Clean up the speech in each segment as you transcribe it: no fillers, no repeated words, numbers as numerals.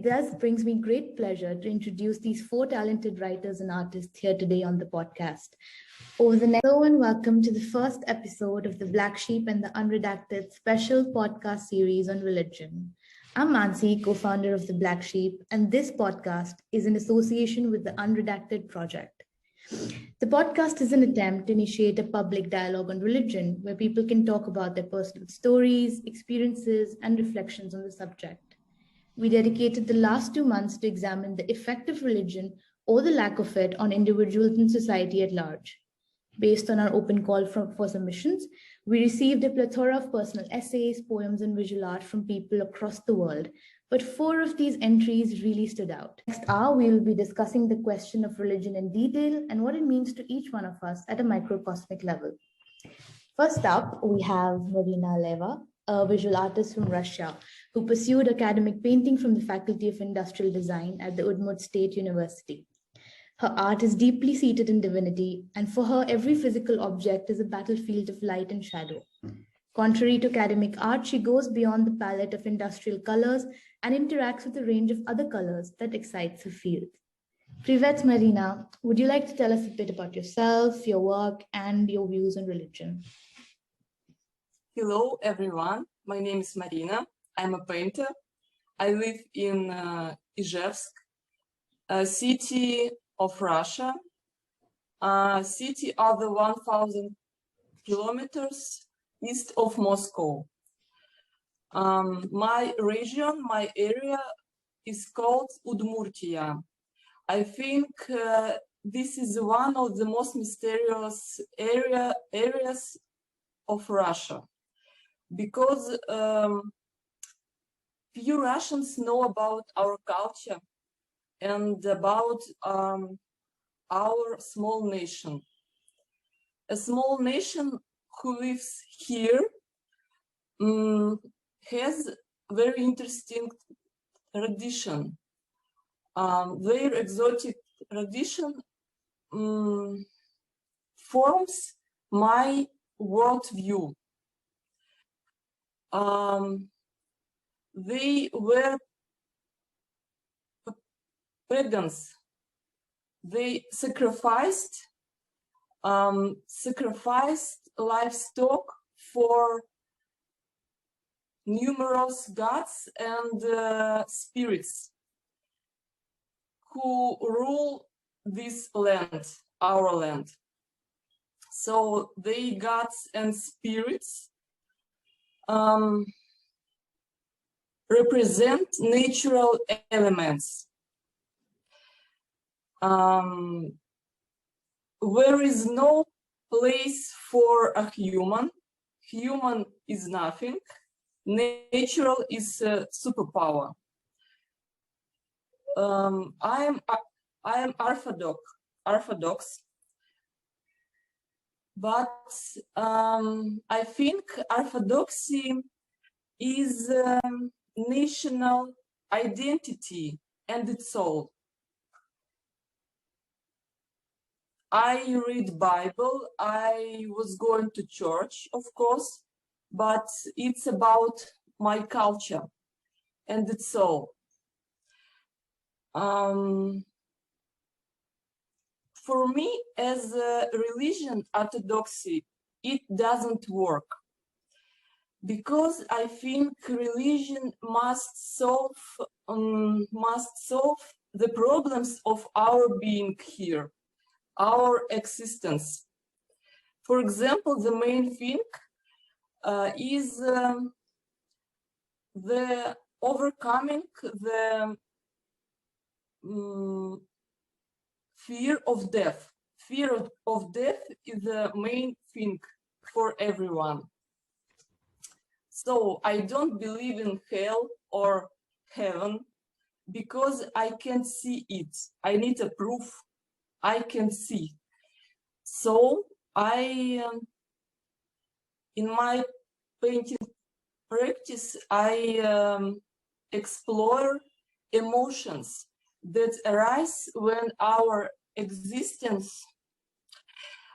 thus brings me great pleasure to introduce these four talented writers and artists here today on the podcast. Over the next, hello and welcome to the first episode of the Blahcksheep and the Unredacted special podcast series on religion. I'm Mansi, co-founder of the Blahcksheep, and this podcast is in association with the Unredacted project. The podcast is an attempt to initiate a public dialogue on religion where people can talk about their personal stories, experiences, and reflections on the subject. We dedicated the last 2 months to examine the effect of religion or the lack of it on individuals and society at large. Based on our open call for submissions, we received a plethora of personal essays, poems, and visual art from people across the world, but 4 of these entries really stood out. Next hour, we will be discussing the question of religion in detail and what it means to each one of us at a microcosmic level. First up, we have Marina Leva, a visual artist from Russia, who pursued academic painting from the Faculty of Industrial Design at the Udmurt State University. Her art is deeply seated in divinity, and for her, every physical object is a battlefield of light and shadow. Contrary to academic art, she goes beyond the palette of industrial colors and interacts with a range of other colors that excites her field. Privet, Marina, would you like to tell us a bit about yourself, your work, and your views on religion? Hello, everyone. My name is Marina. I'm a painter. I live in Ijevsk, a city of Russia, a city over 1,000 kilometers east of Moscow. My region, my area is called Udmurtia. I think this is one of the most mysterious areas of Russia, because few Russians know about our culture and about our small nation. A small nation who lives here has very interesting tradition. Their exotic tradition forms my worldview. They were pagans. They sacrificed livestock for numerous gods and spirits who rule this land, our land. So they gods and spirits represent natural elements. There is no place for a human. Human is nothing. Natural is a superpower. I am orthodox, but I think orthodoxy is national identity and its all. I read Bible, I was going to church, of course, but it's about my culture and it's all. For me, as a religion, orthodoxy, it doesn't work, because I think religion must solve the problems of our being here, our existence. For example, the main thing is the overcoming the fear of death. Fear of death is the main thing for everyone. So I don't believe in hell or heaven because I can't see it. I need a proof I can see. So in my painting practice, I explore emotions that arise when our existence.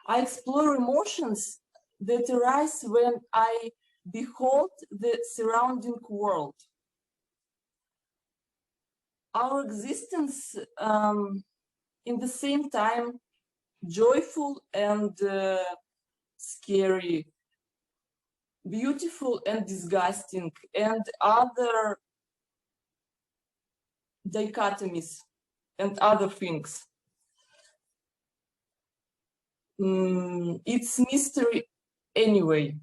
I explore emotions that arise when I behold the surrounding world. our existence in the same time joyful and scary, beautiful and disgusting, and other dichotomies and other things. It's mystery anyway.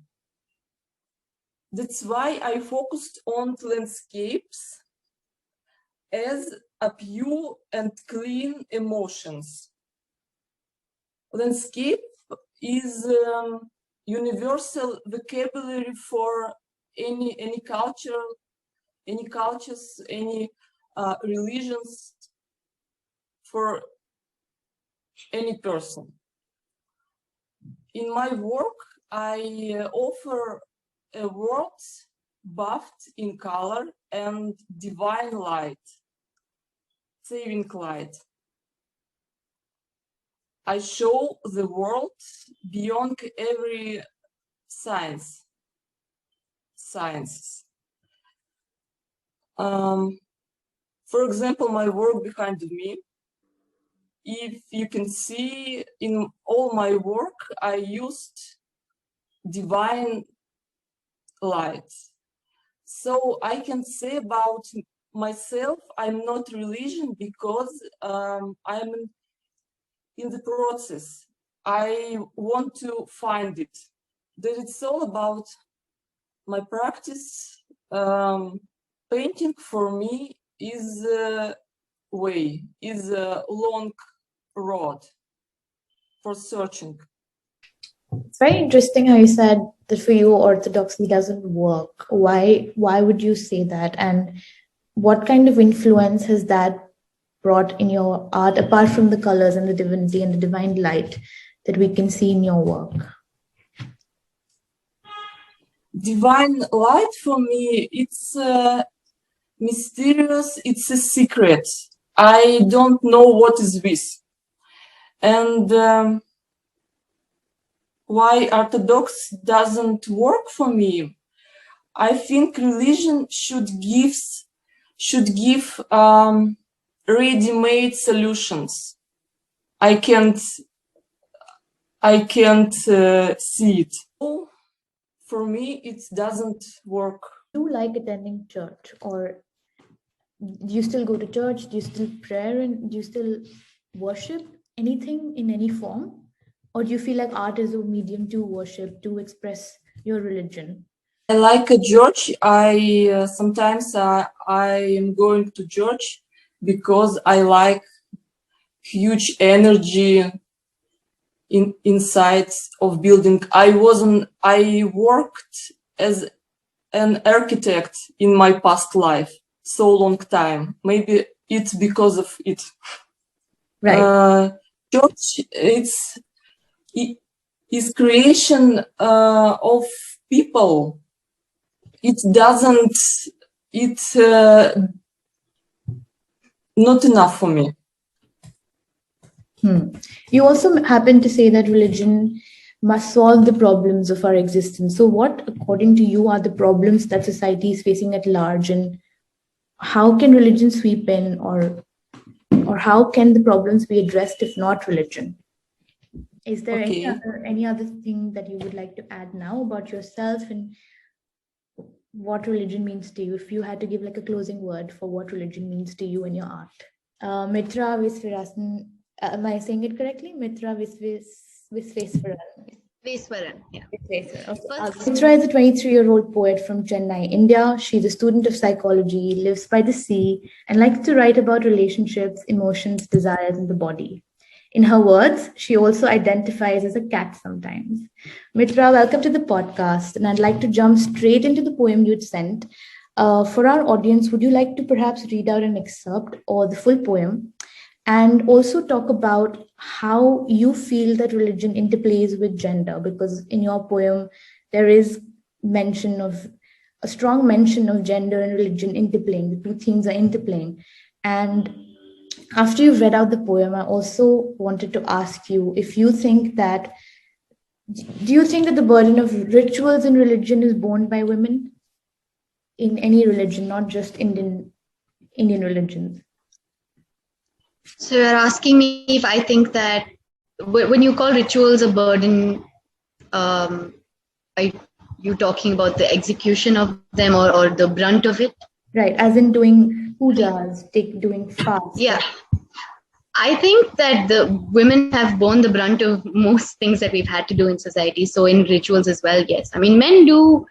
That's why I focused on landscapes as a pure and clean emotions. Landscape is universal vocabulary for any culture, any cultures, any religions, for any person. In my work, I offer a world bathed in color and divine light, saving light. I show the world beyond every sciences. For example, my work behind me, if you can see in all my work, I used divine light. So I can say about myself, I'm not religion because I'm in the process. I want to find it. That it's all about my practice. Painting for me is a way, is a long road for searching. It's very interesting how you said that for you orthodoxy doesn't work. Why would you say that? And what kind of influence has that brought in your art, apart from the colors and the divinity and the divine light that we can see in your work? Divine light for me, it's mysterious, it's a secret. I don't know what is this. And why Orthodox doesn't work for me? I think religion should give ready-made solutions. I can't see it. For me, it doesn't work. Do you like attending church, or do you still go to church? Do you still pray, and do you still worship anything in any form? Or do you feel like art is a medium to worship, to express your religion? I like a church. I sometimes I am going to church because I like huge energy inside of building. I worked as an architect in my past life so long time. Maybe it's because of it. Right. Church, is creation of people. It doesn't. It's not enough for me. You also happen to say that religion must solve the problems of our existence. So, what, according to you, are the problems that society is facing at large, and how can religion sweep in, or how can the problems be addressed if not religion? Is there any other thing that you would like to add now about yourself and what religion means to you? If you had to give like a closing word for what religion means to you and your art. Mitra Visvarasan, am I saying it correctly? Mitra Visveswaran. Viswaran, yeah. Okay. Mitra is a 23-year-old poet from Chennai, India. She's a student of psychology, lives by the sea, and likes to write about relationships, emotions, desires, and the body. In her words, she also identifies as a cat sometimes. Mitra, welcome to the podcast, and I'd like to jump straight into the poem you'd sent. For our audience, would you like to perhaps read out an excerpt or the full poem, and also talk about how you feel that religion interplays with gender? Because in your poem, there is a strong mention of gender and religion interplaying. The two themes are interplaying. And after you've read out the poem, I also wanted to ask you if you think that, do you think that the burden of rituals in religion is borne by women in any religion, not just Indian religions? So you're asking me if I think that when you call rituals a burden, are you talking about the execution of them or the brunt of it? Right, as in doing pujas, doing fast. Yeah. I think that the women have borne the brunt of most things that we've had to do in society. So in rituals as well, yes. I mean, men do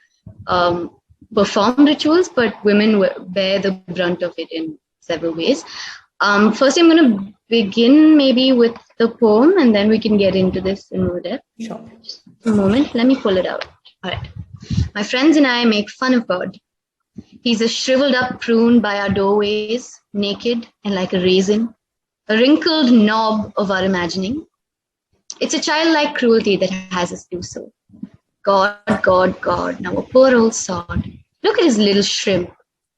perform rituals, but women bear the brunt of it in several ways. First, I'm going to begin maybe with the poem, and then we can get into this in more depth. Sure. Just a moment. Let me pull it out. All right. My friends and I make fun of God. He's a shriveled up prune by our doorways, naked and like a raisin, a wrinkled knob of our imagining. It's a childlike cruelty that has us do so. God, God, God, now a poor old sod. Look at his little shrimp,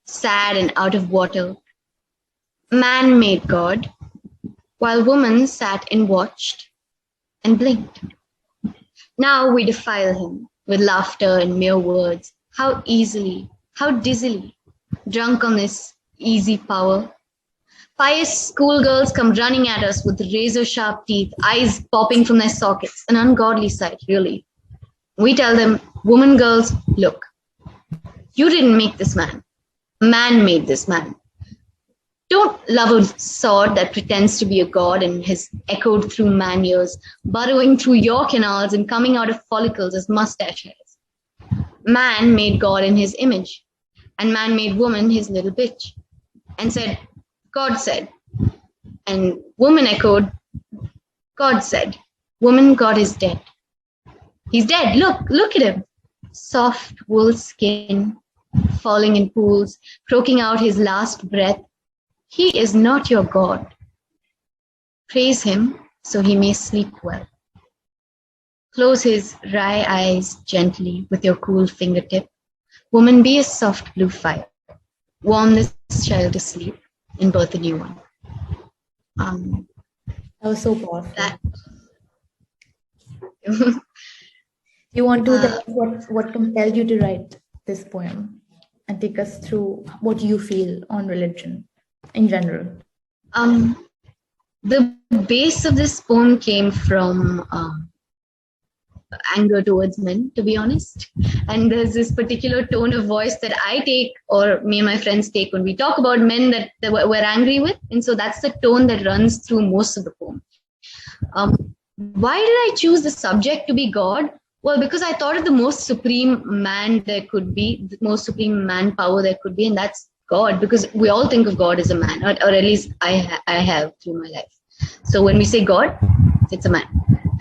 sad and out of water. Man made God, while woman sat and watched and blinked. Now we defile him with laughter and mere words. How easily, how dizzily, drunk on this easy power. Pious schoolgirls come running at us with razor-sharp teeth, eyes popping from their sockets, an ungodly sight, really. We tell them, woman girls, look, you didn't make this man. Man made this man. Don't love a sod that pretends to be a god and has echoed through man years, burrowing through your canals and coming out of follicles as mustache hairs. Man made God in his image, and man made woman his little bitch, and said, God said. And woman echoed, God said. Woman, God is dead. He's dead. Look at him. Soft wool skin, falling in pools, croaking out his last breath. He is not your God. Praise him so he may sleep well. Close his wry eyes gently with your cool fingertip. Woman, be a soft blue fire. Warm this child to sleep and birth a new one. That was so powerful. That You want to tell us what compelled you to write this poem and take us through what you feel on religion in general? The base of this poem came from anger towards men, to be honest. And there's this particular tone of voice that I take, or me and my friends take, when we talk about men that we're angry with. And so that's the tone that runs through most of the poem. Why did I choose the subject to be God? Well, because I thought of the most supreme man there could be, the most supreme manpower there could be, and that's God, because we all think of God as a man, or at least I have through my life. So when we say God, it's a man.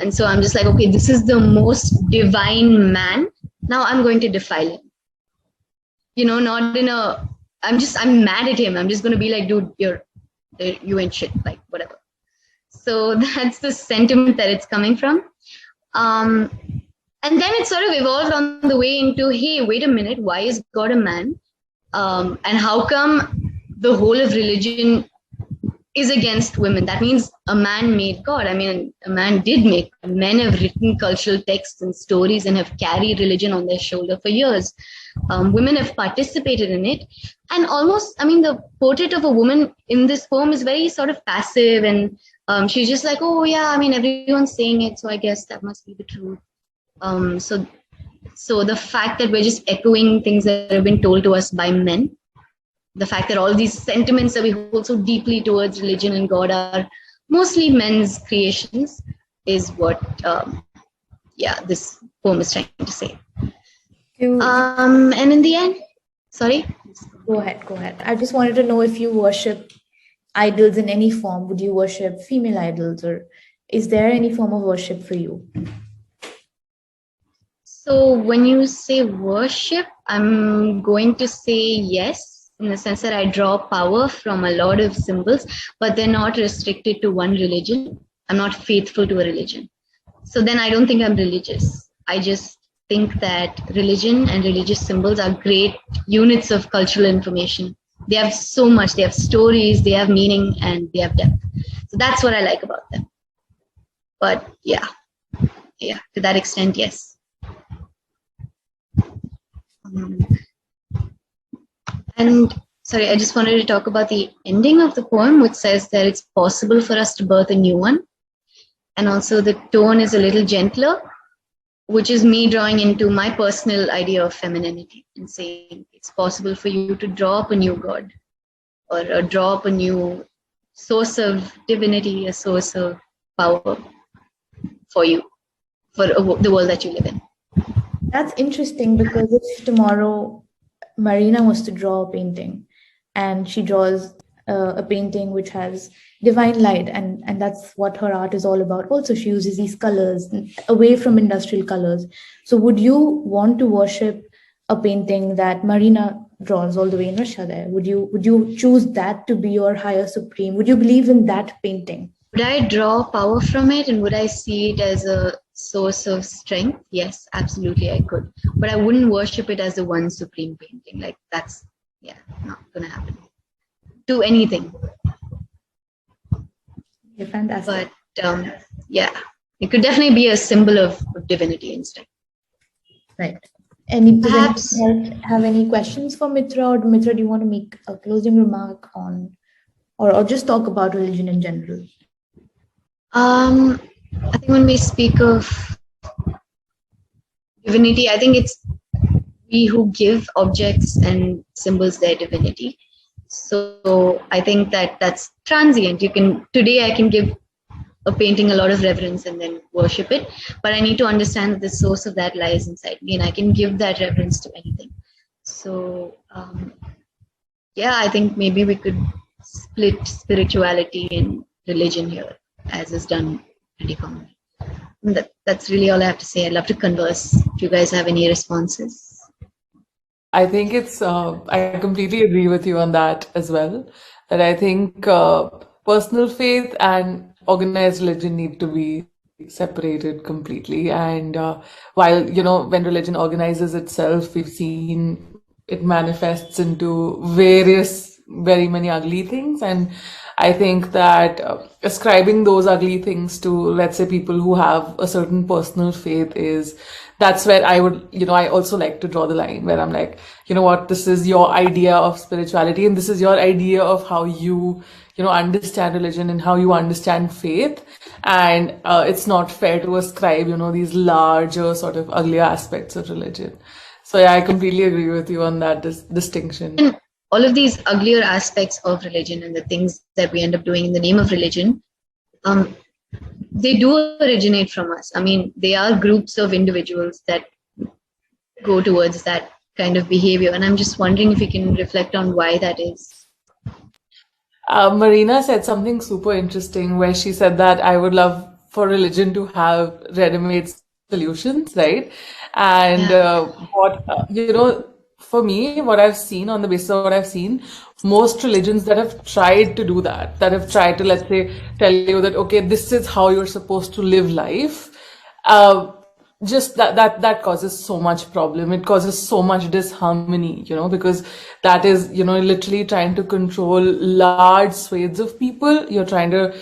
And so I'm just like, okay, this is the most divine man. Now I'm going to defile him. You know, not in a, I'm mad at him. I'm just going to be like, dude, you ain't shit, like whatever. So that's the sentiment that it's coming from. And then it sort of evolved on the way into, hey, wait a minute, why is God a man? And how come the whole of religion is against women? That means a man made God. I mean, a man did make. Men have written cultural texts and stories and have carried religion on their shoulder for years. Women have participated in it. And almost, I mean, the portrait of a woman in this poem is very sort of passive. And she's just like, oh, yeah, I mean, everyone's saying it, so I guess that must be the truth. So the fact that we're just echoing things that have been told to us by men, the fact that all these sentiments that we hold so deeply towards religion and God are mostly men's creations, is what, this poem is trying to say. And in the end, sorry? Go ahead. I just wanted to know if you worship idols in any form. Would you worship female idols, or is there any form of worship for you? So when you say worship, I'm going to say yes, in the sense that I draw power from a lot of symbols, but they're not restricted to one religion. I'm not faithful to a religion. So then I don't think I'm religious. I just think that religion and religious symbols are great units of cultural information. They have so much. They have stories, they have meaning, and they have depth. So that's what I like about them. But yeah, to that extent, yes. And Sorry, I just wanted to talk about the ending of the poem, which says that it's possible for us to birth a new one. And also the tone is a little gentler, which is me drawing into my personal idea of femininity and saying it's possible for you to draw up a new god or draw up a new source of divinity, a source of power for you, for the world that you live in. That's interesting because if tomorrow Marina was to draw a painting and she draws a painting which has divine light, and that's what her art is all about. Also, she uses these colors away from industrial colors. So, would you want to worship a painting that Marina draws all the way in Russia? There, would you choose that to be your higher supreme? Would you believe in that painting? Would I draw power from it and would I see it as a source of strength? Yes, absolutely I could. But I wouldn't worship it as the one supreme painting. Like that's, not gonna happen. To anything. You're fantastic. But it could definitely be a symbol of divinity instead. Right. Does Perhaps- anyone else have any questions for Mitra, or Mitra, do you want to make a closing remark on, or just talk about religion in general? I think when we speak of divinity, I think it's we who give objects and symbols their divinity. So I think that that's transient. Today I can give a painting a lot of reverence and then worship it, but I need to understand that the source of that lies inside me, and I can give that reverence to anything. So I think maybe we could split spirituality and religion here, as is done pretty commonly. That's really all I have to say. I'd love to converse if you guys have any responses. I think I completely agree with you on that as well. That I think personal faith and organized religion need to be separated completely. And while, when religion organizes itself, we've seen it manifests into very many ugly things. And I think that ascribing those ugly things to, let's say, people who have a certain personal faith that's where I would, I also like to draw the line where I'm like, you know what, this is your idea of spirituality and this is your idea of how you, understand religion and how you understand faith. And it's not fair to ascribe, these larger sort of uglier aspects of religion. So yeah, I completely agree with you on that distinction. And all of these uglier aspects of religion and the things that we end up doing in the name of religion, they do originate from us. I mean, they are groups of individuals that go towards that kind of behavior. And I'm just wondering if you can reflect on why that is. Marina said something super interesting where she said that I would love for religion to have ready-made solutions, right? And for me, what I've seen on the basis of what I've seen, most religions that have tried to do that have tried to, let's say, tell you that, okay, this is how you're supposed to live life. Just that causes so much problem. It causes so much disharmony, because that is, literally trying to control large swathes of people. You're trying to,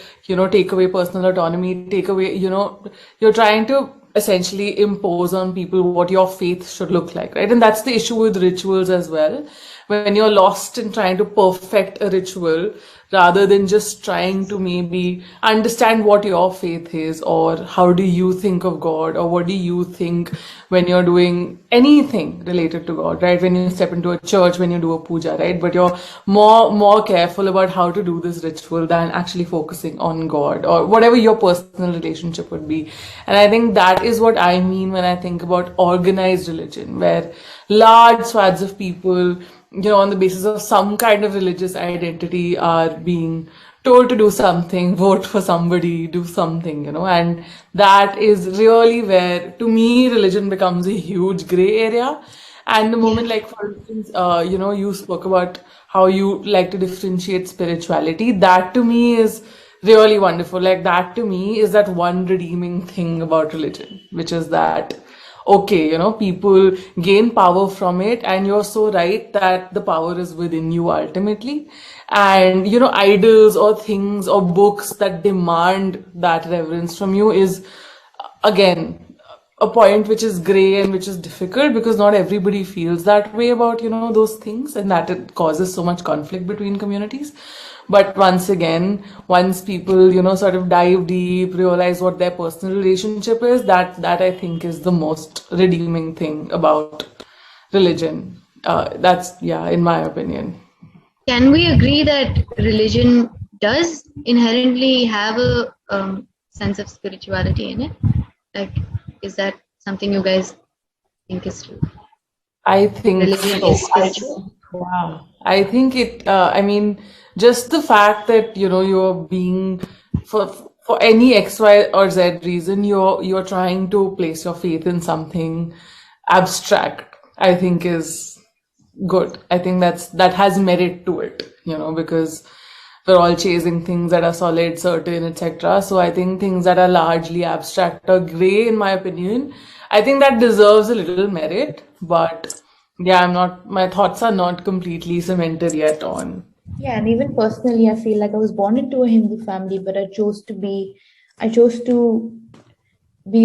take away personal autonomy, take away, you're trying to essentially impose on people what your faith should look like, right? And that's the issue with rituals as well. When you're lost in trying to perfect a ritual rather than just trying to maybe understand what your faith is, or how do you think of God, or what do you think when you're doing anything related to God, right? When you step into a church, when you do a puja, right? But you're more careful about how to do this ritual than actually focusing on God or whatever your personal relationship would be. And I think that is what I mean when I think about organized religion, where large swaths of people, on the basis of some kind of religious identity, are being told to do something, vote for somebody, do something, and that is really where, to me, religion becomes a huge gray area. And the moment, like, for instance, you spoke about how you like to differentiate spirituality, that to me is really wonderful. Like, that to me is that one redeeming thing about religion, which is that, okay, people gain power from it, and you're so right that the power is within you ultimately. And, idols or things or books that demand that reverence from you is, again, a point which is gray and which is difficult, because not everybody feels that way about, those things, and that it causes so much conflict between communities. But once again, once people, sort of dive deep, realize what their personal relationship is, that I think is the most redeeming thing about religion. That's, yeah, in my opinion. Can we agree that religion does inherently have a sense of spirituality in it? Like, is that something you guys think is true? I think Religion so. is spiritual? Yeah, I think it. I mean, just the fact that you're being for any X, Y, or Z reason, you're trying to place your faith in something abstract, I think is good. I think that has merit to it, because we're all chasing things that are solid, certain, etc. So I think things that are largely abstract or gray, in my opinion, I think that deserves a little merit. But yeah, my thoughts are not completely cemented yet on. Yeah, and even personally, I feel like I was born into a Hindu family, but I chose to be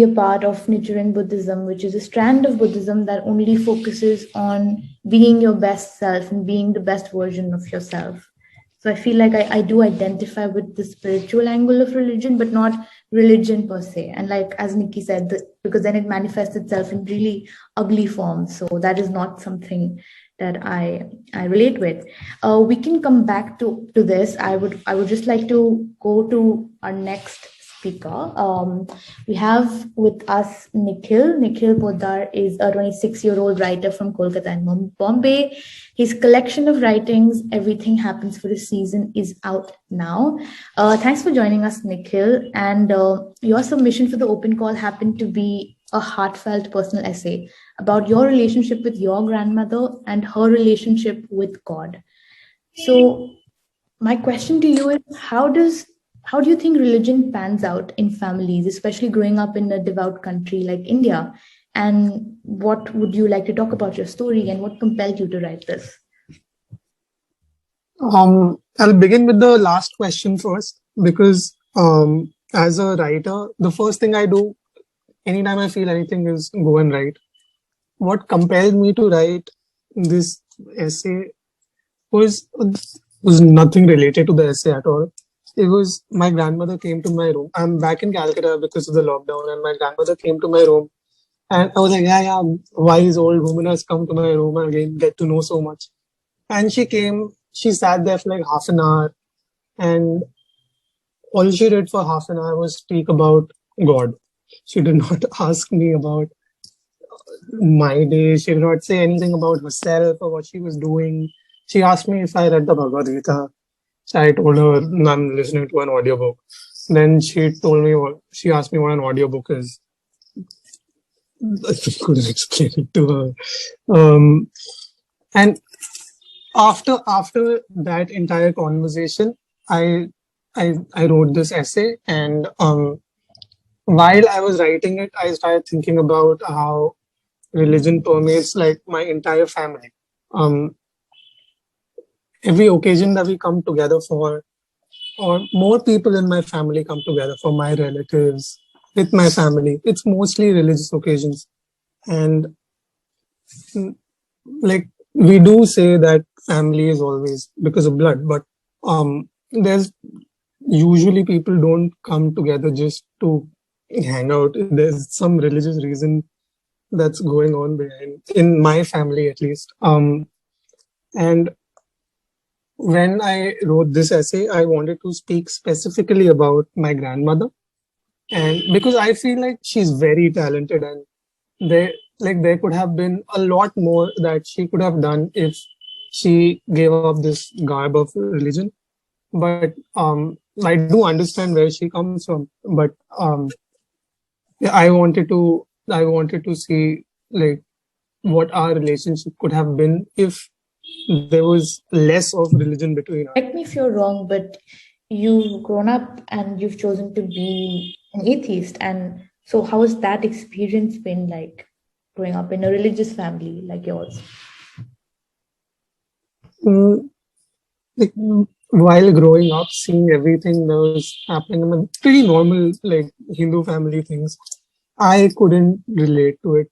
a part of Nichiren Buddhism, which is a strand of Buddhism that only focuses on being your best self and being the best version of yourself. So I feel like I do identify with the spiritual angle of religion, but not religion per se. And like as Nikki said, because then it manifests itself in really ugly forms. So that is not something that I relate with. We can come back to this. I would just like to go to our next speaker. We have with us Nikhil. Nikhil Poddar is a 26-year-old writer from Kolkata and Bombay. His collection of writings, Everything Happens for a Season, is out now. Thanks for joining us, Nikhil. And your submission for the open call happened to be a heartfelt personal essay about your relationship with your grandmother and her relationship with God. So my question to you is how do you think religion pans out in families, especially growing up in a devout country like India? And what would you like to talk about your story and what compelled you to write this? I'll begin with the last question first because as a writer, the first thing I do anytime I feel anything is go and write. What compelled me to write this essay was was nothing related to the essay at all. It was my grandmother came to my room. I'm back in Calcutta because of the lockdown, and my grandmother came to my room, and I was like, yeah, wise old woman has come to my room and again get to know so much. And she came, she sat there for like half an hour, and all she did for half an hour was speak about God. She did not ask me about my day. She did not say anything about herself or what she was doing. She asked me if I read the Bhagavad Gita. So I told her I'm listening to an audiobook. Then she told me she asked me what an audiobook is. I couldn't explain it to her. And after that entire conversation, I wrote this essay, and while I was writing it, I started thinking about how religion permeates like my entire family. Um, every occasion that we come together for, or more people in my family come together for my relatives with my family, it's mostly religious occasions. And mm, like we do say that family is always because of blood, but there's usually people don't come together just to hang out. There's some religious reason that's going on behind, in my family at least. And when I wrote this essay, I wanted to speak specifically about my grandmother, and because I feel like she's very talented, and there could have been a lot more that she could have done if she gave up this garb of religion. But I do understand where she comes from. But yeah, I wanted to see like what our relationship could have been if there was less of religion between us. Correct me if you're wrong, but you've grown up and you've chosen to be an atheist. And so, how has that experience been like growing up in a religious family like yours? Mm, like while growing up, seeing everything that was happening in a pretty normal like Hindu family things, I couldn't relate to it.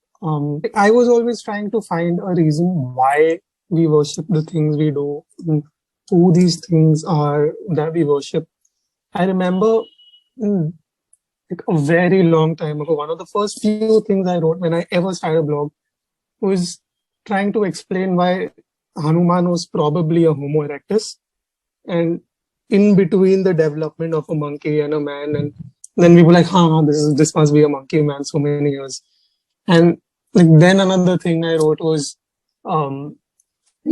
I was always trying to find a reason why we worship the things we do, who these things are that we worship. I remember mm, like a very long time ago, one of the first few things I wrote when I ever started a blog was trying to explain why Hanuman was probably a Homo erectus, and in between the development of a monkey and a man, and then we were like, "Huh, this must be a monkey man." So many years, and like then another thing I wrote was um,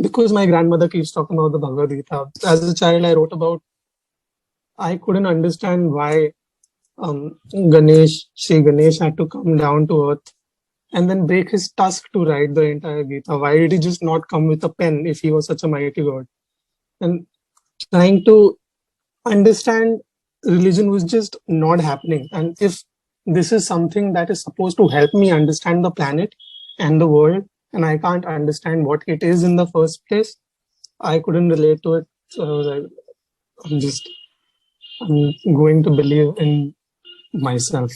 because my grandmother keeps talking about the Bhagavad Gita. As a child, I wrote about I couldn't understand why Sri Ganesh had to come down to earth and then break his tusk to write the entire Gita. Why did he just not come with a pen if he was such a mighty god? And trying to understand religion was just not happening. And if this is something that is supposed to help me understand the planet and the world, and I can't understand what it is in the first place, I couldn't relate to it. So I was like, I'm going to believe in myself.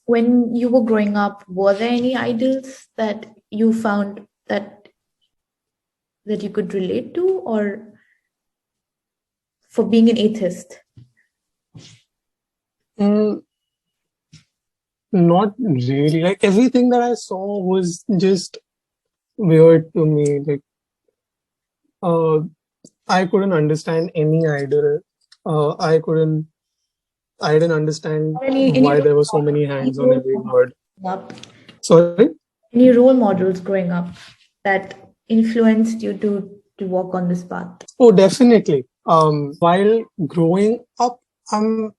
When you were growing up, were there any idols that you found that you could relate to, or for being an atheist? Not really. Like everything that I saw was just weird to me. Like I couldn't understand any idol. I didn't understand why there were so many hands on every word. Sorry? Any role models growing up that influenced you to walk on this path? Oh, definitely. While growing up, I'm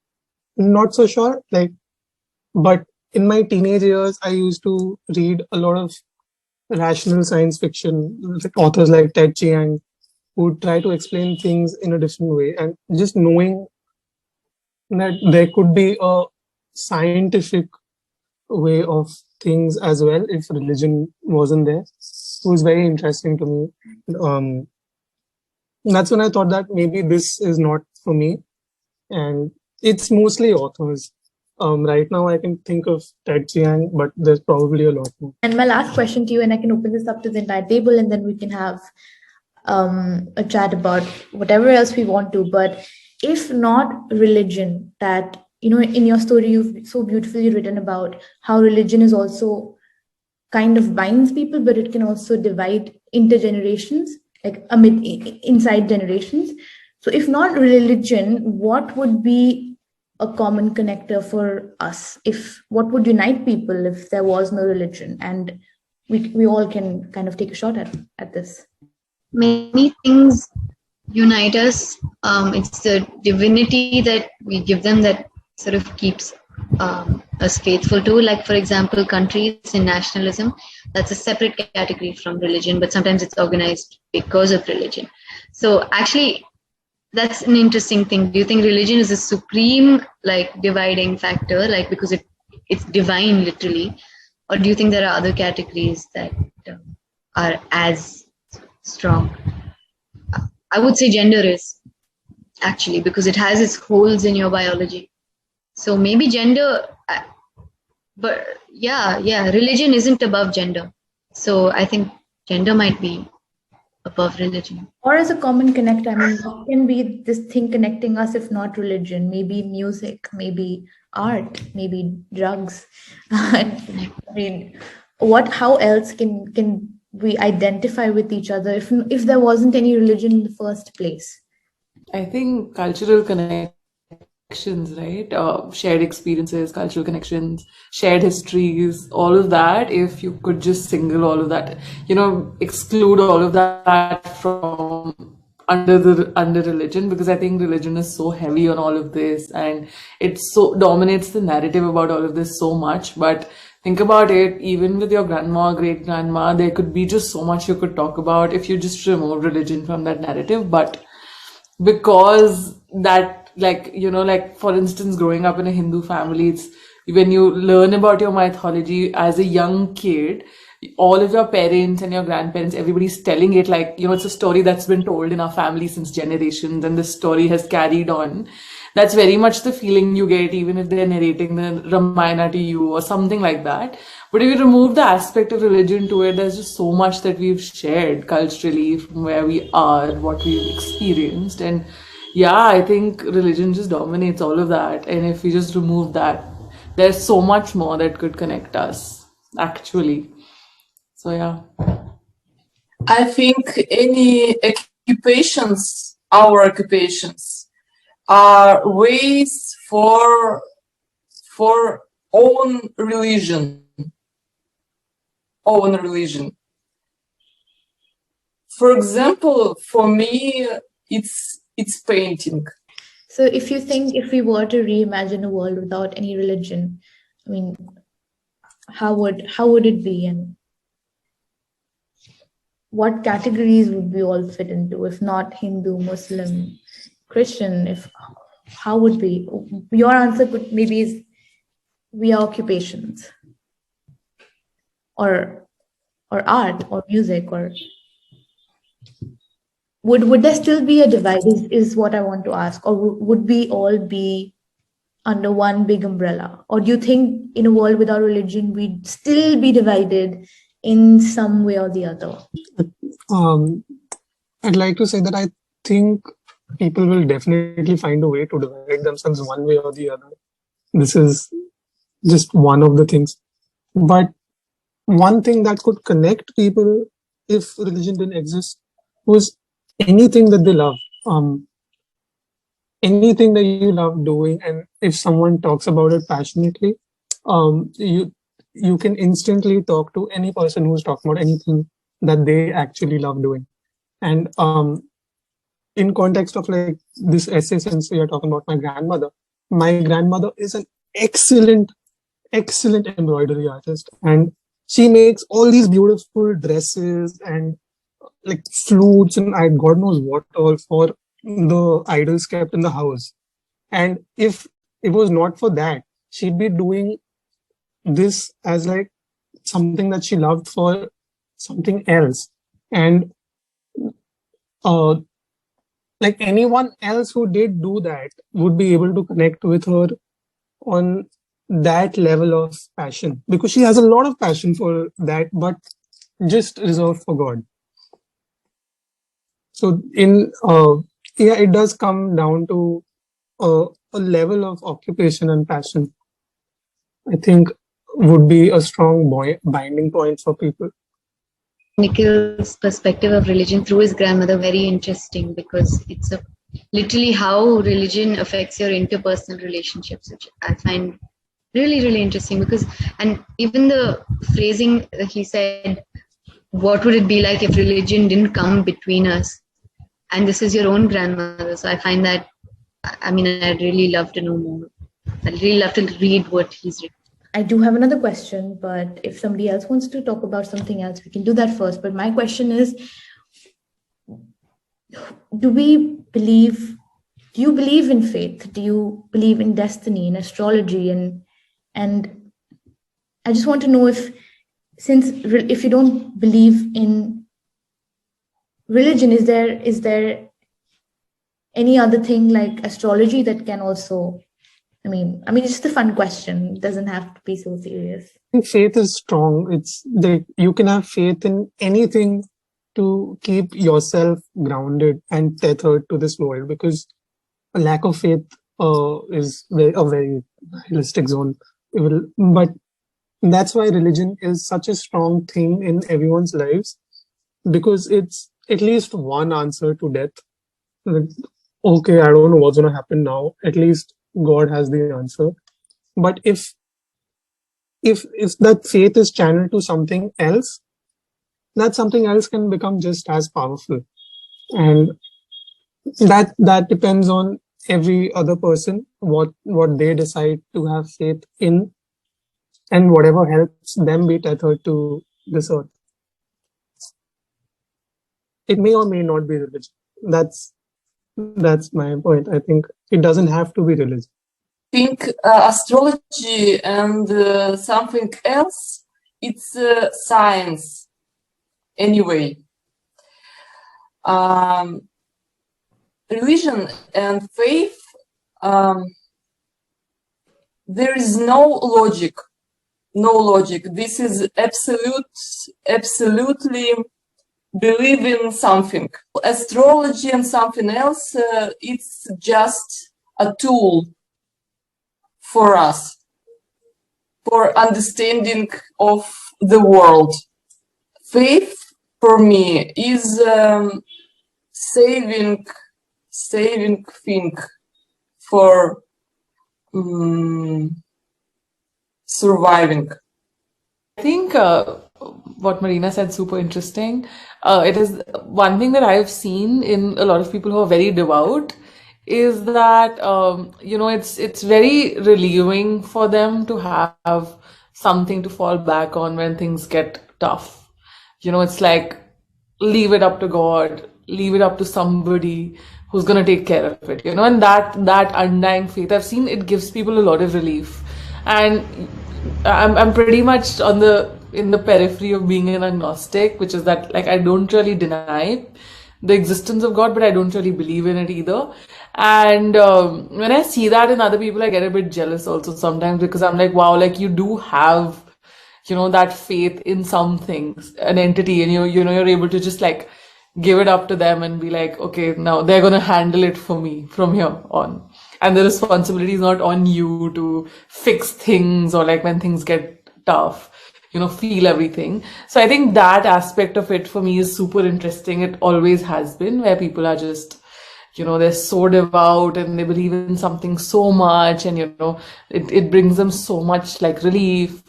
not so sure. Like, but in my teenage years, I used to read a lot of rational science fiction, like authors like Ted Chiang, who try to explain things in a different way. And just knowing that there could be a scientific way of things as well if religion wasn't there was very interesting to me. That's when I thought that maybe this is not for me, and it's mostly authors. Right now I can think of Ted Chiang, but there's probably a lot more. And my last question to you, and I can open this up to the entire table, and then we can have a chat about whatever else we want to. But if not religion, that, you know, in your story you've so beautifully written about how religion is also kind of binds people, but it can also divide intergenerations, like inside generations. So if not religion, what would be a common connector for us? What would unite people if there was no religion? And we all can kind of take a shot at this. Many things unite us. It's the divinity that we give them that sort of keeps us faithful to. Like, for example, countries in nationalism, that's a separate category from religion, but sometimes it's organized because of religion. So actually, that's an interesting thing. Do you think religion is a supreme, like, dividing factor, like, because it's divine literally, or do you think there are other categories that are as strong? I would say gender is, actually, because it has its holes in your biology. So maybe gender, but yeah, religion isn't above gender. So I think gender might be above religion. Or as a common connector, I mean, what can be this thing connecting us if not religion? Maybe music, maybe art, maybe drugs. I mean, how else can we identify with each other if there wasn't any religion in the first place? I think cultural connections, right? Shared experiences, cultural connections, shared histories, all of that. If you could just single all of that, exclude all of that from under religion, because I think religion is so heavy on all of this, and it so dominates the narrative about all of this so much. But think about it, even with your grandma, great grandma, there could be just so much you could talk about if you just remove religion from that narrative. But because that, like for instance, growing up in a Hindu family, it's when you learn about your mythology as a young kid, all of your parents and your grandparents, everybody's telling it like, it's a story that's been told in our family since generations, and this story has carried on. That's very much the feeling you get, even if they're narrating the Ramayana to you or something like that. But if you remove the aspect of religion to it, there's just so much that we've shared culturally from where we are, what we've experienced. And yeah, I think religion just dominates all of that. And if we just remove that, there's so much more that could connect us, actually. So yeah. I think any occupations, our occupations, are ways for own religion. Own religion. For example, for me, it's painting. So if you think if we were to reimagine a world without any religion, I mean, how would it be, and what categories would we all fit into? If not Hindu, Muslim, Christian, if how would we? Your answer could maybe is we are occupations, or art, or music, or would there still be a divide? Is what I want to ask, or would we all be under one big umbrella? Or do you think in a world without religion, we'd still be divided in some way or the other? I'd like to say that I think people will definitely find a way to divide themselves one way or the other. This is just one of the things. But one thing that could connect people if religion didn't exist was anything that they love. Anything that you love doing, and if someone talks about it passionately, you can instantly talk to any person who's talking about anything that they actually love doing. And in context of like this essay, since we are talking about my grandmother is an excellent embroidery artist, and she makes all these beautiful dresses and like flutes and I God knows what all for the idols kept in the house. And if it was not for that, she'd be doing this as like something that she loved for something else. And uh, like anyone else who did do that would be able to connect with her on that level of passion, because she has a lot of passion for that, but just reserved for God. So yeah, it does come down to a level of occupation and passion, I think, would be a strong binding point for people. Nikhil's perspective of religion through his grandmother very interesting, because it's literally how religion affects your interpersonal relationships, which I find really interesting. Because, and even the phrasing he said, what would it be like if religion didn't come between us? And this is your own grandmother, so I find that, I mean, I'd really love to know more. I'd really love to read what he's written. I do have another question, but if somebody else wants to talk about something else, we can do that first. But my question is, do you believe in faith? Do you believe in destiny, in astrology? And I just want to know if you don't believe in religion, is there any other thing like astrology that can also, I mean, it's just a fun question. It doesn't have to be so serious. Faith is strong. It's like you can have faith in anything to keep yourself grounded and tethered to this world, because a lack of faith is a very realistic zone. But that's why religion is such a strong thing in everyone's lives, because it's at least one answer to death. Like, okay, I don't know what's going to happen now. At least God has the answer. But if that faith is channeled to something else, that something else can become just as powerful. And that depends on every other person, what they decide to have faith in, and whatever helps them be tethered to this earth. It may or may not be religion. That's my point. I think it doesn't have to be religion. I think astrology and something else, it's science anyway. Religion and faith there is no logic. This is absolutely believe in something. Astrology and something else, it's just a tool for us, for understanding of the world. Faith for me is saving thing for surviving. I think what Marina said super interesting. It is one thing that I've seen in a lot of people who are very devout is that it's very relieving for them to have something to fall back on when things get tough. It's like leave it up to God, leave it up to somebody who's gonna take care of it. And that undying faith, I've seen it gives people a lot of relief. And I'm pretty much in the periphery of being an agnostic, which is that like I don't really deny the existence of God, but I don't really believe in it either. And when I see that in other people, I get a bit jealous also sometimes because I'm like, wow, like you do have, that faith in some things, an entity, and you're able to just like give it up to them and be like, okay, now they're gonna handle it for me from here on. And the responsibility is not on you to fix things or like when things get tough, feel everything. So I think that aspect of it for me is super interesting. It always has been, where people are just, they're so devout and they believe in something so much, and it brings them so much like relief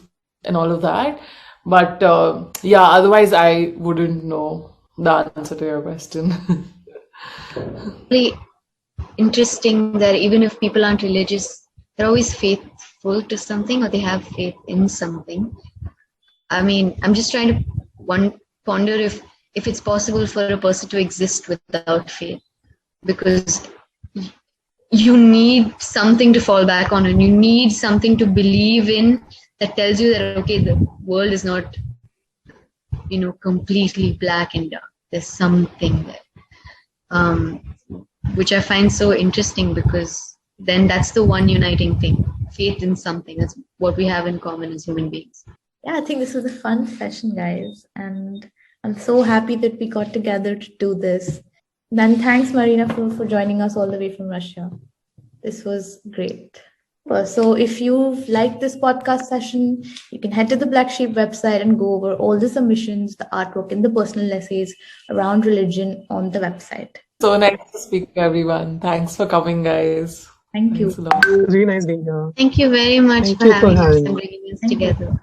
and all of that. But otherwise I wouldn't know the answer to your question. Really interesting that even if people aren't religious, they're always faithful to something, or they have faith in something. I mean, I'm just trying to ponder if it's possible for a person to exist without faith, because you need something to fall back on, and you need something to believe in that tells you that, okay, the world is not, completely black and dark. There's something there, which I find so interesting, because then that's the one uniting thing, faith in something. That's what we have in common as human beings. Yeah, I think this was a fun session, guys. And I'm so happy that we got together to do this. Then thanks, Marina, for joining us all the way from Russia. This was great. So if you've liked this podcast session, you can head to the Blahcksheep website and go over all the submissions, the artwork, and the personal essays around religion on the website. So nice to speak to everyone. Thanks for coming, guys. Thank you. Thanks a lot. Really nice being here. Thank you very much Thank for you for having us having and me. bringing us together.